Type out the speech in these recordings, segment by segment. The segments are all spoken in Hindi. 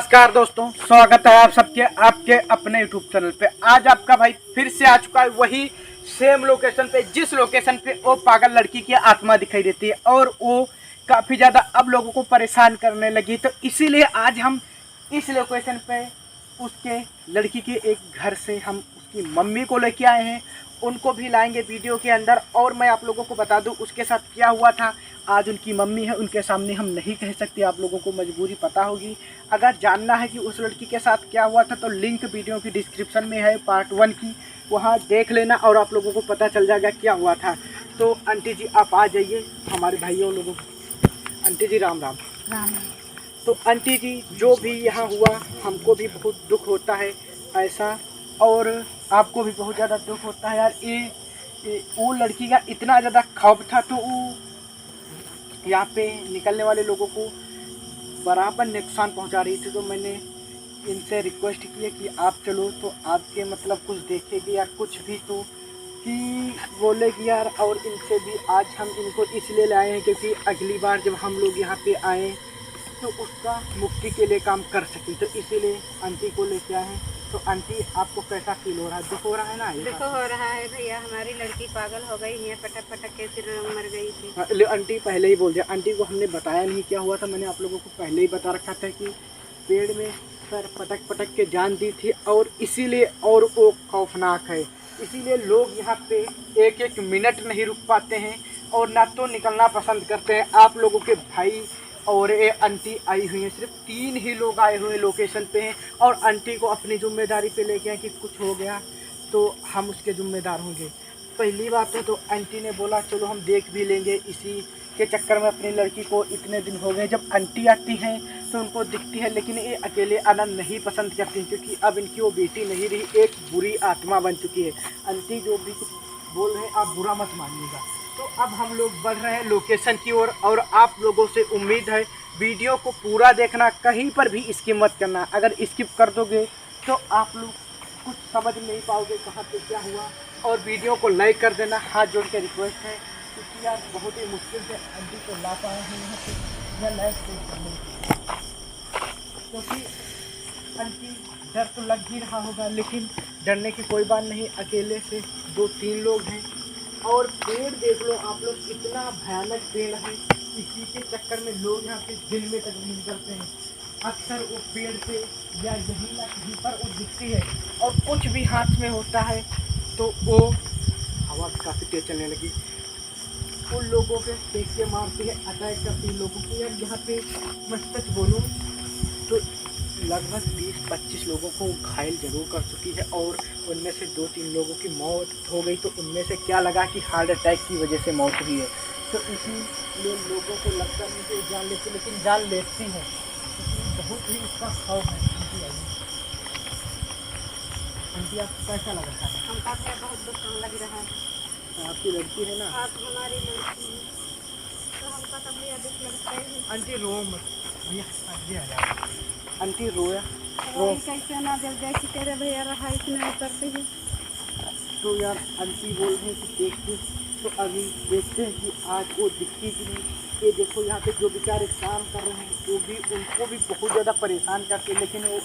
नमस्कार दोस्तों, स्वागत है आप सबके आपके अपने यूट्यूब चैनल पे। आज आपका भाई फिर से आ चुका है वही सेम लोकेशन पे, जिस लोकेशन पे वो पागल लड़की की आत्मा दिखाई देती है और वो काफ़ी ज़्यादा अब लोगों को परेशान करने लगी। तो इसीलिए आज हम इस लोकेशन पे उसके लड़की के एक घर से हम उसकी मम्मी को लेके आए हैं, उनको भी लाएंगे वीडियो के अंदर। और मैं आप लोगों को बता दूं उसके साथ क्या हुआ था। आज उनकी मम्मी है, उनके सामने हम नहीं कह सकते, आप लोगों को मजबूरी पता होगी। अगर जानना है कि उस लड़की के साथ क्या हुआ था तो लिंक वीडियो की डिस्क्रिप्शन में है, पार्ट 1 की, वहाँ देख लेना और आप लोगों को पता चल जाएगा क्या हुआ था। तो आंटी जी आप आ जाइए हमारे भाइयों लोगों को। आंटी जी राम राम। राम। तो आंटी जी जो भी यहाँ हुआ हमको भी बहुत दुख होता है ऐसा, और आपको भी बहुत ज़्यादा दुख होता है यार। ये वो लड़की का इतना ज़्यादा खौफ था तो वो यहाँ पे निकलने वाले लोगों को बराबर नुकसान पहुँचा रही थी। तो मैंने इनसे रिक्वेस्ट की है कि आप चलो तो आपके मतलब कुछ देखेगी या कुछ भी तो कि बोलेगी यार। और इनसे भी आज हम इनको इसलिए लाए हैं क्योंकि अगली बार जब हम लोग यहाँ पे आएँ तो उसका मुक्ति के लिए काम कर सके, तो इसीलिए आंटी को लेके आए हैं। तो आंटी आपको कैसा फील हो रहा है? दुख हो रहा है ना? देखो हो रहा है भैया, हमारी लड़की पागल हो गई है, पटक पटक के सिर मर गई थी। हाँ, आंटी पहले ही बोल दिया। आंटी को हमने बताया नहीं क्या हुआ था, मैंने आप लोगों को पहले ही बता रखा था कि पेड़ में सर पटक पटक के जान दी थी और इसीलिए और वो खौफनाक है। इसीलिए लोग यहाँ पे एक एक मिनट नहीं रुक पाते हैं और ना तो निकलना पसंद करते हैं। आप लोगों के भाई और ये आंटी आई हुई हैं, सिर्फ 3 ही लोग आए हुए लोकेशन पे हैं और आंटी को अपनी जिम्मेदारी पे लेके आए कि कुछ हो गया तो हम उसके जिम्मेदार होंगे। पहली बात है तो आंटी ने बोला चलो हम देख भी लेंगे। इसी के चक्कर में अपनी लड़की को इतने दिन हो गए, जब आंटी आती हैं तो उनको दिखती है, लेकिन ये अकेले आना नहीं पसंद करती क्योंकि अब इनकी वो बेटी नहीं रही, एक बुरी आत्मा बन चुकी है। आंटी जो भी कुछ बोल रहे हैं आप बुरा मत मानिएगा। तो अब हम लोग बढ़ रहे हैं लोकेशन की ओर और आप लोगों से उम्मीद है वीडियो को पूरा देखना, कहीं पर भी स्किप मत करना। अगर स्किप कर दोगे तो आप लोग कुछ समझ नहीं पाओगे कहाँ पे क्या हुआ। और वीडियो को लाइक कर देना, हाथ जोड़ के रिक्वेस्ट है, क्योंकि यार बहुत ही मुश्किल से आंटी को ला पाए हैं यहाँ पे यह लाइक करने, क्योंकि आंटी डर तो लग ही रहा होगा, लेकिन डरने की कोई बात नहीं। अकेले से 2-3 लोग हैं और पेड़ देख लो आप लोग, इतना भयानक पेड़ है। इसी के चक्कर में लोग यहाँ पे दिन में तक नहीं निकलते हैं। अक्सर वो पेड़ पे या यहीं ना कहीं पर वो दिखती है और कुछ भी हाथ में होता है तो वो हवा काफ़ी तेज चलने लगी, उन लोगों पे फेंक के मारती है, अटैक करती है लोगों को। यार यहाँ पे मैं सच बोलूँ तो लगभग 20-25 लोगों को घायल जरूर कर चुकी है और उनमें से 2-3 लोगों की मौत हो गई। तो उनमें से क्या लगा कि हार्ट अटैक की वजह से मौत हुई है। तो इसीलिए लोगों को लगता नहीं कि जान लेती, लेकिन जान लेती है क्योंकि बहुत ही उसका खौफ है। आंटी आपको कैसा लगा था? हमका भी बहुत दुख लग रहा है। आपकी लड़की है ना? आप हमारी लड़की है तो हमका तो भैया दुख लगता है। आंटी रो मत भैया, आगे आ जाओ। आंटी रोया रो कैसे ना जब जैसे तेरे भैया रहा इतना करते हैं। तो यार आंटी बोल रही है कि देखते, तो अभी देखते हैं कि आज वो दिखती कि नहीं। ये देखो यहाँ पे जो बेचारे काम कर रहे हैं वो भी, उनको भी बहुत ज़्यादा परेशान करते हैं, लेकिन वो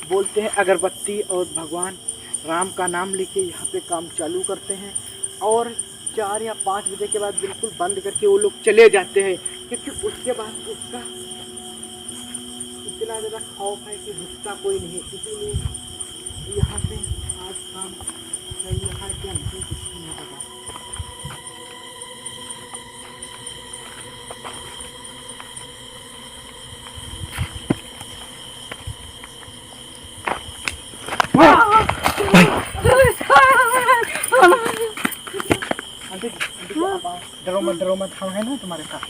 बोलते हैं अगरबत्ती और भगवान राम का नाम लेके यहाँ पे काम चालू करते हैं और 4 या 5 बजे के बाद बिल्कुल बंद करके वो लोग चले जाते हैं, क्योंकि उसके बाद उसका इतना ज़्यादा खौफ है कि रुकता कोई नहीं। इसीलिए यहाँ पे आज काम चल रहा है क्या नहीं कुछ नहीं पता। डरो मत, हम है ना तुम्हारे साथ,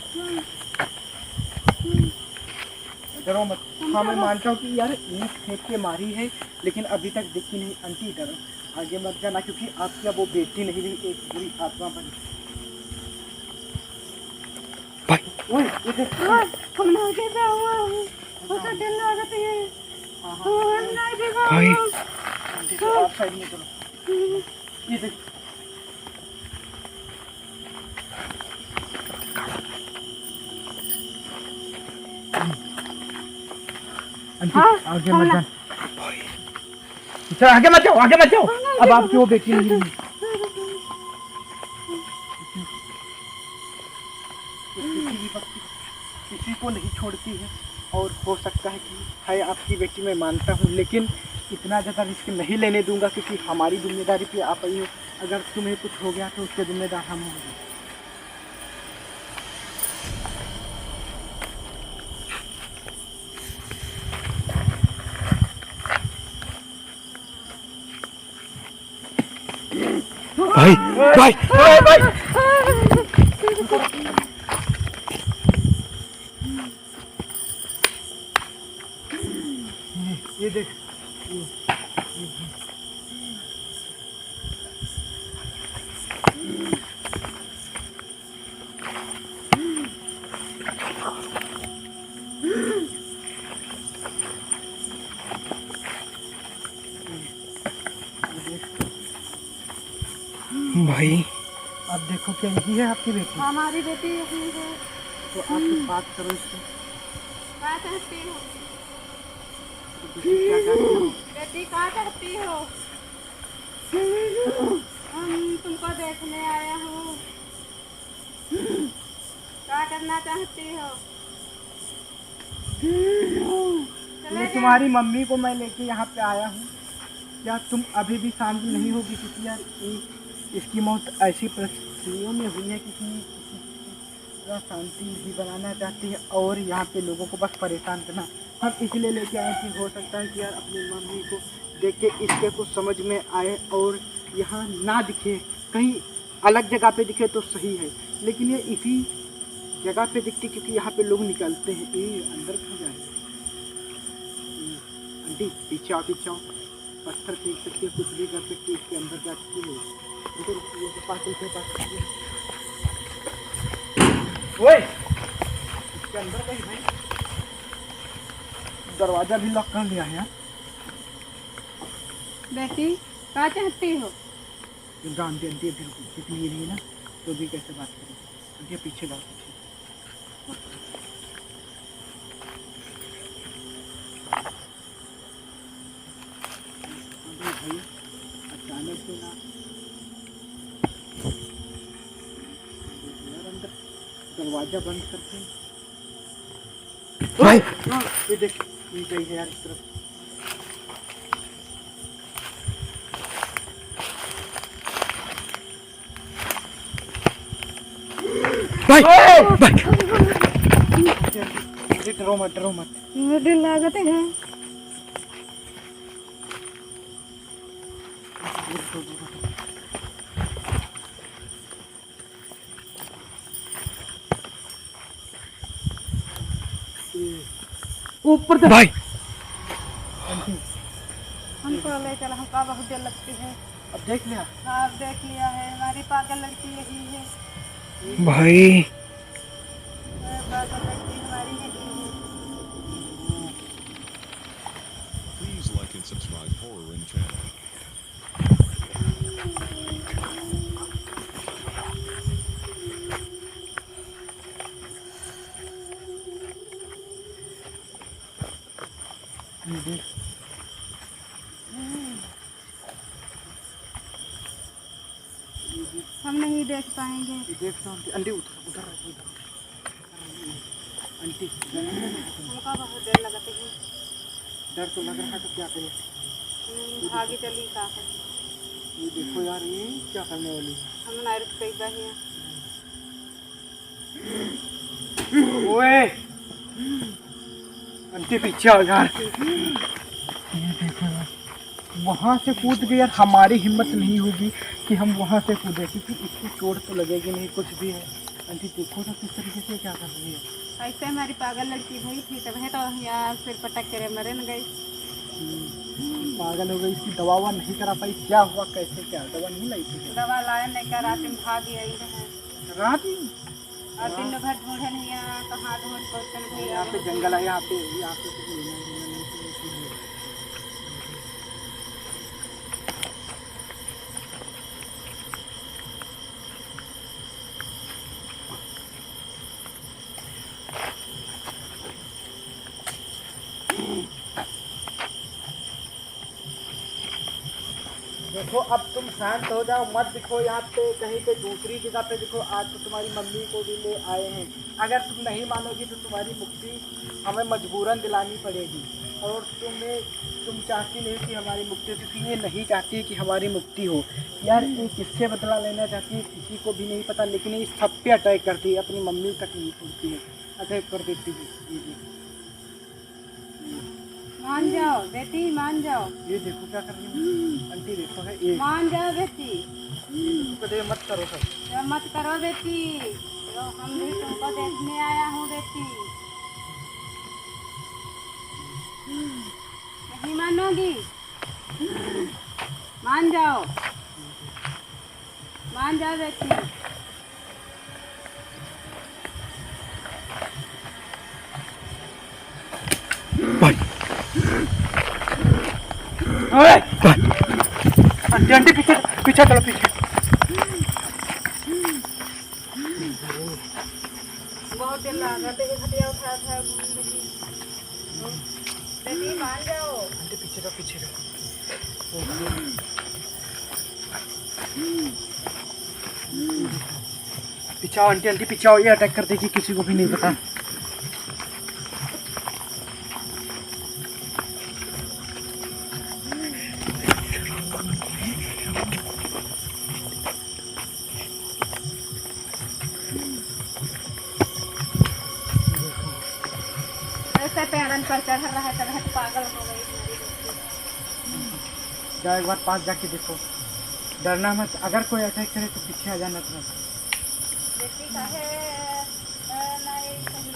डरो मत। हाँ मैं मानता हूँ कि यार ईंट फेंक के मारी है लेकिन अभी तक दिखी नहीं। आंटी डरो, आगे मत जाना क्योंकि आपकी अब वो बेटी नहीं रही, एक बुरी आत्मा बनी। ओए ये देख हम ना के जाओ वो तो डर लगता है। हम नहीं देखो भाई आंटी तो आप साइड में चलो। ये देख आंटी हाँ, आगे हाँ मत ना। जाना। चल आगे मत जाओ, आगे मत जाओ। अब आपकी वो बेटी नहीं रही। किसी भी वक्त किसी को नहीं छोड़ती है। और हो सकता है कि है आपकी बेटी, मैं मानता हूँ, लेकिन इतना ज़्यादा रिस्क नहीं लेने दूंगा, क्योंकि हमारी जिम्मेदारी पे आप आई हो। अगर तुम्हें कुछ हो गया तो उसके जिम्मेदार हम होंगे। भाई भाई ओए भाई, ये देख, भाई अब देखो क्या यही है आपकी बेटी? हमारी बेटी यही है। तो आप कुछ बात करो इससे। क्या चाहती हो बेटी क्या चाहती हो? बेटी, क्या चाहती हो? हम तुमको देखने आया हूँ। क्या करना चाहती हो? चले मैं जाओ। तुम्हारी मम्मी को मैं लेके यहाँ पे आया हूँ। क्या तुम अभी भी शांत नहीं होगी? क्योंकि यार इसकी मौत ऐसी परिस्थितियों में हुई है, किसी पूरा शांति नहीं बनाना चाहती है और यहाँ पे लोगों को बस परेशान करना। हम इसलिए लेके आए कि हो सकता है कि यार अपनी मम्मी को देख के इसके कुछ समझ में आए और यहाँ ना दिखे, कहीं अलग जगह पे दिखे तो सही है, लेकिन ये इसी जगह पे दिखती, क्योंकि यहाँ पे लोग निकलते हैं। ये अंदर क्यों जाए? आंटी पीछे आओ, पीछे आओ। पत्थर फेंक सकती है, कुछ भी कर सकती है, इसके अंदर जा सकती है। ये पास के पास ओए, इसके अंदर कहीं है? दरवाजा भी लॉक कर लिया है यार। बेटी, क्या चाहती हो? जानती आंटी बिल्कुल कितनी ये रही है ना, तो भी कैसे बात करें? आंटी पीछे जाओ, पीछे। भाई अचानक से ना यार अंदर दरवाजा बंद करके भाई ये देख, ये गई है यार इस तरफ। भाई भाई डरो मत, डरो मत। मुझे लागत है। ऊपर से भाई हमको ले चल, हमको बहुत देर लगती है। अब देख लिया। आप देख लिया है, हमारी पागल लड़की यही है। भाई पागल लड़की हमारी यही है। Please like and subscribe Horror in channel. हम नहीं देख पाएंगे। देख लो आंटी, उधर उधर उधर। आंटी हमको बहुत देर लगती है। डर तो लग रहा है, तो क्या करें? भागी चली का है। ये देखो यार, ये क्या करने वाली हम ना रुक गई बहिया। है? ओए आंटी पीछे आओ यार। ये देखो यार, वहाँ से कूद गई यार। हमारी हिम्मत नहीं होगी कि हम वहाँ से कूदे, क्योंकि इसकी चोट तो लगेगी नहीं, कुछ भी है। आंटी देखो तो किस तरीके से क्या कर रही है। ऐसे हमारी पागल लड़की भाई थी, तब है तो यहाँ सिर पटक करे मरे न गई। पागल हो गई, इसकी दवा ववा नहीं करा पाई? क्या हुआ, कैसे, क्या दवा नहीं लाई थी? दवा लाए नहीं कर, रात में भागी आई है। रात और दिन भर ढूंढे नहीं है, कहाँ ढूंढ पहुँचन भैया। यहाँ पे जंगल है, यहाँ पे कुछ लेना देना नहीं, तो इसलिए। देखो अब तुम शांत हो जाओ, मत दिखो यहाँ पे, कहीं पे दूसरी जगह पे दिखो। आज तो तुम्हारी मम्मी को भी ले आए हैं। अगर तुम नहीं मानोगी तो तुम्हारी मुक्ति हमें मजबूरन दिलानी पड़ेगी। और तुम चाहती नहीं कि हमारी मुक्ति हो, क्योंकि ये नहीं चाहती कि हमारी मुक्ति हो। यार ये किससे बदला लेना चाहती है किसी को भी नहीं पता, लेकिन ये सब पे अटैक करती है, अपनी मम्मी तक नहीं छोड़ती है, अटैक कर देती है। मान जाओ बेटी, मान जाओ। ये देखो क्या कर रही है आंटी, देखो है ये। मान जाओ बेटी, कदे मत करो सर। जो मत करो बेटी, जो हम भी तुमको देखने आया हूँ बेटी। नहीं मानोगी? मान जाओ, मान जाओ बेटी। भाई ओए भाई आंटी आंटी पीछे पीछे चलो पीछे। बहुत दिन लगा तेरे खटिया उठा था बेटी, मान जाओ। आंटी पीछे रहो पीछे रहो। पीछे आओ आंटी, आंटी पीछे आओ, ये अटैक कर देगी, किसी को भी नहीं पता। ऐसे पेड़न पर चढ़ रहा है, तब पागल हो गई तुम्हारी बेटी। जाओ एक बार पास जाके देखो, डरना मत। अगर कोई अटैक करे तो पीछे आ जाना तुरंत। बेटी काहे नहीं सही।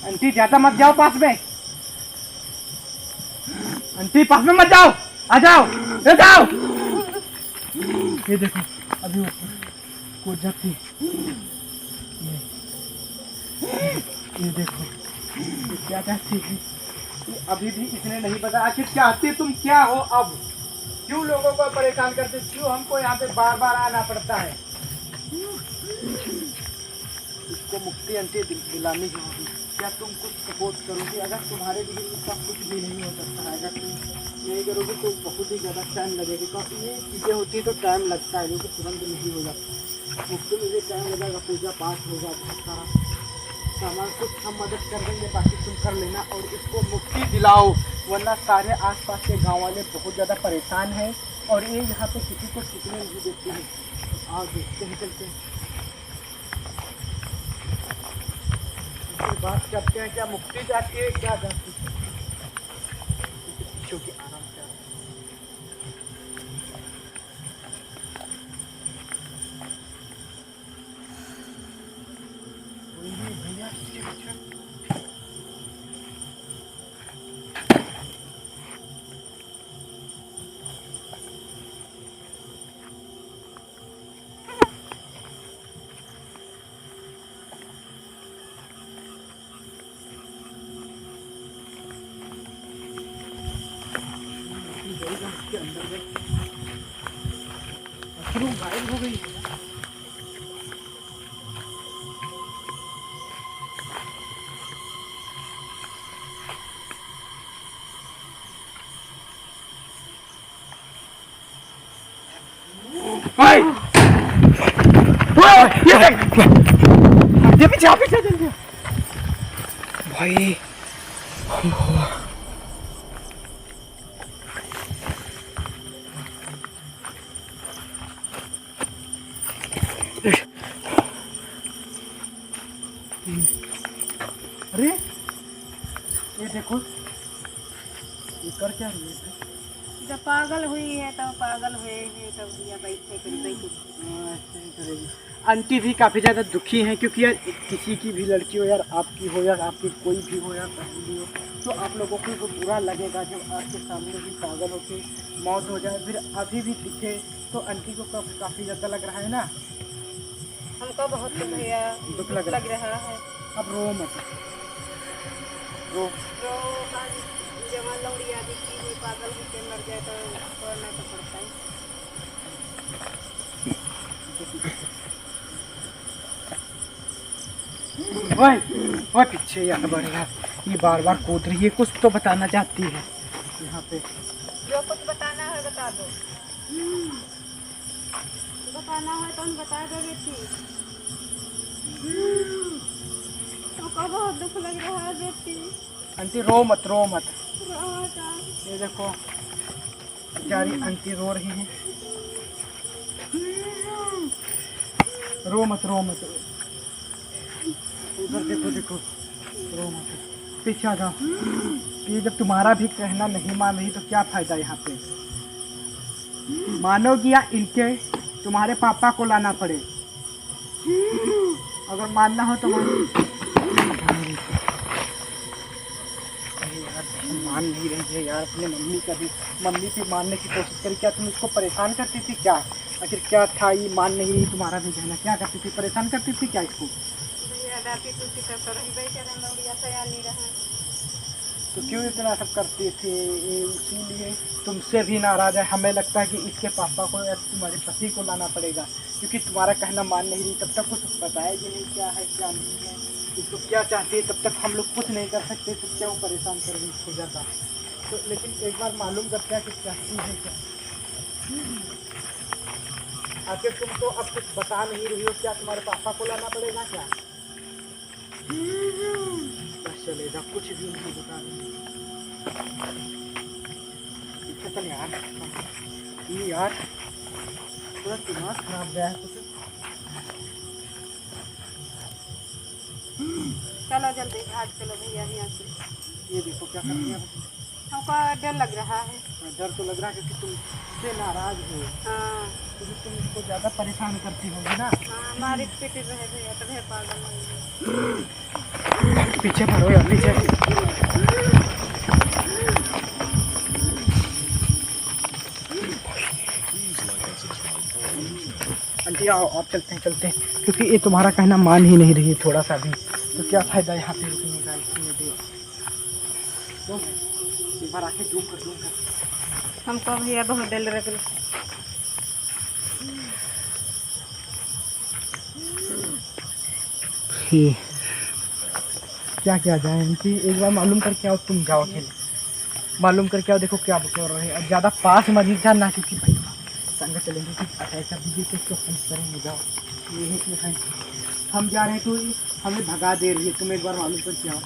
आंटी ज्यादा मत जाओ पास में, आंटी पास में मत जाओ, आ जाओ, ले जाओ। ये देखो अभी ऊपर कूद जाती है। ये देखो ये क्या चाहती है, ये अभी भी इसने नहीं बताया। आखिर चाहती तुम क्या हो? अब क्यों लोगों को परेशान करते, क्यों हमको यहाँ पे बार बार आना पड़ता है? इसको मुक्ति आंटी दिलानी होगी। क्या तुम कुछ सपोर्ट करोगी? अगर तुम्हारे लिए सब कुछ भी नहीं हो सकता है, अगर तुम नहीं करोगी तो बहुत ही ज़्यादा टाइम लगेगा, क्योंकि ये चीज़ें होती तो टाइम लगता है, लेकिन तुरंत नहीं हो जाता। मुक्ति में भी टाइम लगेगा, पूजा पाठ होगा बहुत सारा सामान, कुछ हम मदद कर देंगे, बाकी तुम कर लेना और इसको मुक्ति दिलाओ। वरना सारे आसपास के गांव वाले बहुत ज़्यादा परेशान हैं और ये यहाँ पे किसी को टिकने नहीं देते हैं। तो आओ देखते हैं, चलते हैं, बात करते हैं। क्या मुक्ति जाती है, क्या जाती है? पीछे की आराम से भैया के अंदर गए, मशरूम गायब हो गई। ये पीछे पीछे जल्दी भाई अरे ये देखो ये कर क्या रही है? जब पागल हुई है तब पागल हुए हैं, तब दिया बैठे करी बैठे। ऐसे ही करेगी। आंटी भी काफ़ी ज़्यादा दुखी हैं, क्योंकि यार किसी की भी लड़की हो, यार आपकी हो, यार आपकी कोई भी हो, यार पहली हो, तो आप लोगों को तो बुरा लगेगा जब आपके सामने भी पागल होके मौत हो जाए, फिर अभी भी दिखे तो आंटी को काफ़ी ज़्यादा लग रहा है ना। हमको बहुत भैया दुख लग लग रहा है। अब रो मत, रो। तो जवान लौड़ी आदि की हुई पागल होके मर जाए तो करना तो पड़ता है। वह पीछे यार बढ़िया, ये बार बार कूद रही है, कुछ तो बताना चाहती है यहाँ पे। जो कुछ बताना है बता दो। बताना है तो हम बता दो बेटी। तो बहुत दुख लग रहा है बेटी। आंटी रो मत, रो मत। रहा था। ये देखो बेचारी आंटी रो रही है। रो मत, रो मत। उधर देखो, देखो, रो मत, पीछे आ जाओ। ये जब तुम्हारा भी कहना नहीं मान रही तो क्या फायदा यहाँ पे। मानोगी या इनके तुम्हारे पापा को लाना पड़े। अगर मानना हो तो मान नहीं रही है यार। अपने मम्मी भी मानने की कोशिश करी। क्या तुम इसको परेशान करती थी क्या? आखिर क्या था ये मान नहीं रही तुम्हारा भी कहना? क्या करती थी, परेशान करती थी क्या इसको? तो क्यों इतना सब करती थी? इसीलिए तुमसे भी नाराज है। हमें लगता है कि इसके पापा को या तुम्हारे पति को लाना पड़ेगा, क्योंकि तुम्हारा कहना मान नहीं रही। तब तक कुछ बताएगी नहीं क्या है क्या नहीं है, इसको क्या चाहती है, तब तक हम लोग कुछ नहीं कर सकते। तो क्या वो परेशान कर रही इसको ज़्यादा? तो लेकिन एक बार मालूम करते हैं कि चाहती है क्या। आखिर तुम तो अब कुछ बता नहीं रही हो। क्या तुम्हारे पापा को लाना पड़ेगा क्या? बस चलेगा, कुछ भी नहीं बता रही। चल यार, ये यार थोड़ा दिमाग खराब गया है कुछ। चलो जल्दी आज चलो भैया यहाँ से। ये देखो क्या कर रही है। हमको डर लग रहा है। डर तो लग रहा है क्योंकि तुमसे नाराज हो, हाँ क्योंकि तुम इसको ज़्यादा परेशान करती होगी ना। हाँ, मारी पीटी रहे भैया तो भैया पागल हो। पीछे भरो यार, पीछे। Please like and subscribe Horror Room channel. Aunty आओ, आप चलते हैं, क्योंकि ये तुम्हारा कहना मान ही नहीं रही है थोड़ा सा भी। तो क्या फ़ायदा यहाँ पे रुकने का? तो एक बार आके जूम कर। हमको भैया बहुत डर लग रहा। क्या किया जाए आंटी? एक बार मालूम करके आओ। तुम जाओ अकेले, मालूम करके आओ। देखो क्या बोल रहे हैं। अब ज़्यादा पास मत जाना, क्योंकि भाई संग चलेंगे कि ऐसा भी तो इसको हम करेंगे। जाओ, यही तो है। हम जा रहे हैं तो हमें भगा दे रही है। तुम एक बार मालूम करके आओ।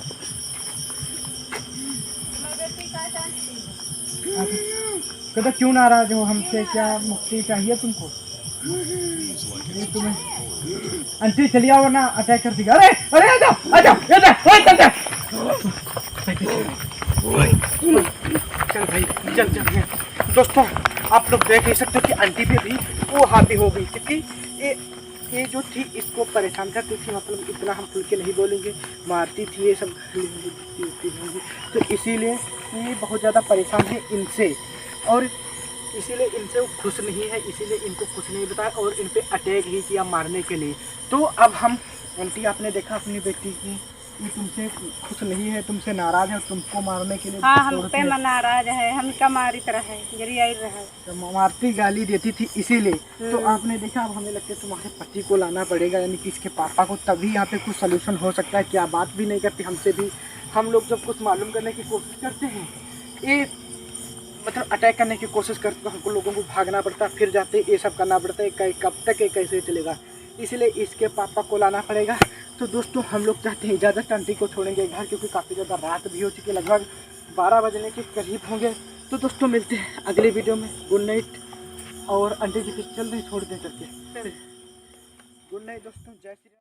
कहते क्यों नाराज हो हमसे? क्या मुक्ति चाहिए तुमको? Please like and ये subscribe तुम्हें Horror Room channel. आंटी चलिए आओ वरना अटैक कर देगा। अरे अरे आ जाओ, आ जाओ, चल भाई, चल। दोस्तों आप लोग देख ही सकते हो कि आंटी पे भी वो हावी हो गई, क्योंकि ये जो थी इसको परेशान करती थी। मतलब इतना हम खुल के नहीं बोलेंगे, मारती थी ये सब। तो इसीलिए ये बहुत ज़्यादा परेशान है इनसे, और इसीलिए इनसे वो खुश नहीं है। इसीलिए इनको कुछ नहीं बताया और इन पे अटैक ही किया मारने के लिए। तो अब हम आंटी, आपने देखा अपनी बेटी की, ये तुमसे खुश नहीं है, तुमसे नाराज है, तुमको मारने के लिए हाँ हम पे नाराज है। हम का मारी तरह है, जरियाई रहा तो मारती गाली देती थी इसीलिए। तो आपने देखा, अब हमें लगता है तुम्हारे पति को लाना पड़ेगा, यानी कि इसके पापा को, तभी यहाँ पे कुछ सलूशन हो सकता है। क्या बात भी नहीं करती हमसे भी। हम लोग जब कुछ मालूम करने की कोशिश करते हैं, ये मतलब अटैक करने की कोशिश करते तो हमको लोगों को भागना पड़ता है, फिर जाते ये सब करना पड़ता है। कब तक ये कैसे चलेगा? इसलिए इसके पापा को लाना पड़ेगा। तो दोस्तों हम लोग चाहते हैं इजाज़त, आंटी को छोड़ेंगे घर, क्योंकि काफ़ी ज़्यादा रात भी हो चुकी है, लगभग 12 बजने के करीब होंगे। तो दोस्तों मिलते हैं अगले वीडियो में। Good night. और आंटी जी चल रही छोड़ दे करके। गुड नाइट दोस्तों, जय श्री राम।